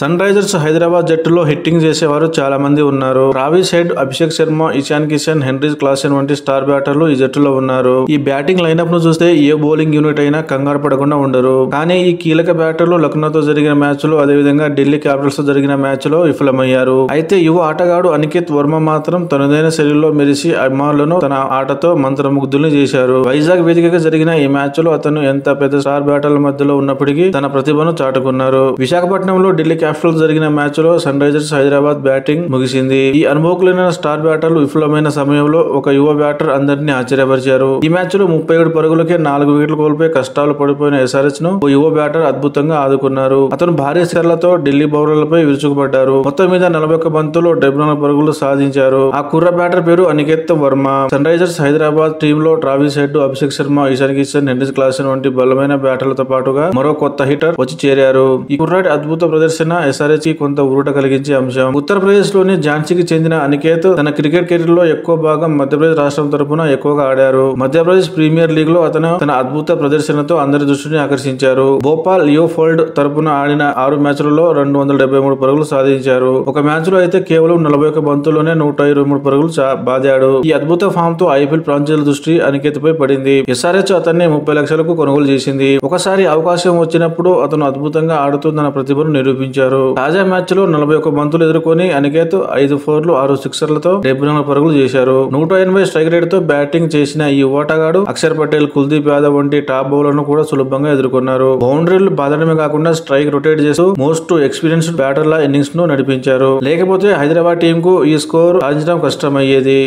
Sun Risers Hyderabad జట్టులో hitting చేసేవారు చాలా మంది ఉన్నారు. Travis Head, Abhishek Sharma, Ishan Kishan, Henry Klaasen వంటి స్టార్ బ్యాటర్లు ఈ జట్టులో ఉన్నారు. ఈ బ్యాటింగ్ లైనప్ ను చూస్తే ఏ బౌలింగ్ యూనిట్ అయినా కంగారు పడకుండా ఉండరు. కానీ ఈ కీలక బ్యాటర్లు లక్నోతో జరిగిన మ్యాచ్ లో, అదేవిధంగా ఢిల్లీ క్యాపిటల్స్ తో జరిగిన మ్యాచ్ లో విఫలమయ్యారు. అయితే యువ ఆటగాడు అనికేత్ వర్మ మాత్రం తనదైన శైలిలో మెరిసి అభిమానులను తన ఆటతో మంత్రముగ్ధుల్ని చేశారు. వైజాగ్ వేదికగా జరిగిన ఈ మ్యాచ్ లో అతను ఎంత పెద్ద స్టార్ బ్యాటర్ల మధ్యలో ఉన్నప్పటికీ తన ప్రతిభను చాటుకున్నారు. విశాఖపట్నంలో ఢిల్లీ క్యాపిటల్స్ జరిగిన మ్యాచ్ లో సన్ రైజర్స్ హైదరాబాద్ బ్యాటింగ్ ముగిసింది. ఈ అనుభవకులైన స్టార్ బ్యాటర్లు విఫలమైన సమయంలో ఒక యువ బ్యాటర్ అందరినీ ఆశ్చర్యపరిచారు. ఈ మ్యాచ్ లో 37 పరుగులకే 4 వికెట్లు కోల్పోయి కష్టాలు పడిపోయిన ఎస్ఆర్హెచ్ ను ఓ యువ బ్యాటర్ అద్భుతంగా ఆదుకున్నారు. అతను భారీ స్కోర్లతో ఢిల్లీ బౌలర్లపై విరుచుకుపడ్డారు. మొత్తం మీద 41 బంతుల్లో 74 పరుగులు సాధించారు. ఆ కుర్ర బ్యాటర్ పేరు Aniket Varma. Sunrisers Hyderabad team లో Travis Head, Abhishek Sharma, Ishan Kishan, Henry Klaasen వంటి బలమైన బ్యాటర్లతో పాటుగా మరో కొత్త హిట్టర్ వచ్చి చేరారు. ఈ కుర్రాడి అద్భుత ప్రదర్శన ఎస్ఆర్హెచ్ కి కొంత ఊరట కలిగించే అంశం. ఉత్తరప్రదేశ్ లోని ఝాన్సీకి చెందిన అనికేత్ తన క్రికెట్ కెరీర్ లో ఎక్కువ భాగం మధ్యప్రదేశ్ రాష్ట్రం తరపున ఎక్కువగా ఆడారు. మధ్యప్రదేశ్ ప్రీమియర్ లీగ్ లో అతను తన అద్భుత ప్రదర్శనతో అందరి దృష్టిని ఆకర్షించారు. భోపాల్ లియోఫోల్డ్ తరపున ఆడిన 6 మ్యాచ్లలో 273 పరుగులు సాధించారు. ఒక మ్యాచ్ లో అయితే కేవలం 41 బంతుల్లోనే 123 పరుగులు బాదాడు. ఈ అద్భుత ఫామ్ తో ఐపీఎల్ ప్రాంతీయుల దృష్టి అనికేత్ పై పడింది. ఎస్ఆర్హెచ్ అతన్ని 30 లక్షలకు కొనుగోలు చేసింది. ఒకసారి అవకాశం వచ్చినప్పుడు అతను అద్భుతంగా ఆడుతూ తన ప్రతిభను నిరూపించారు. తాజా మ్యాచ్ లో 41 బంతులు ఎదుర్కొని అనికేత్ 5 ఫోర్లు 6 సిక్సర్లతో 74 పరుగులు చేశారు. 180 స్ట్రైక్ రేట్ తో బ్యాటింగ్ చేసిన ఈ ఓటగాడు అక్షర్ పటేల్, కుల్దీప్ యాదవ్ వంటి టాప్ బౌలర్లను కూడా సులభంగా ఎదుర్కొన్నారు. బౌండరీలు బాదడమే కాకుండా స్ట్రైక్ రొటేట్ చేస్తూ మోస్ట్ ఎక్స్పీరియన్స్డ్ బ్యాటర్ల ఇన్నింగ్స్ ను నడిపించారు. లేకపోతే హైదరాబాద్ టీం కు ఈ స్కోర్ సాధించడం కష్టమయ్యేది.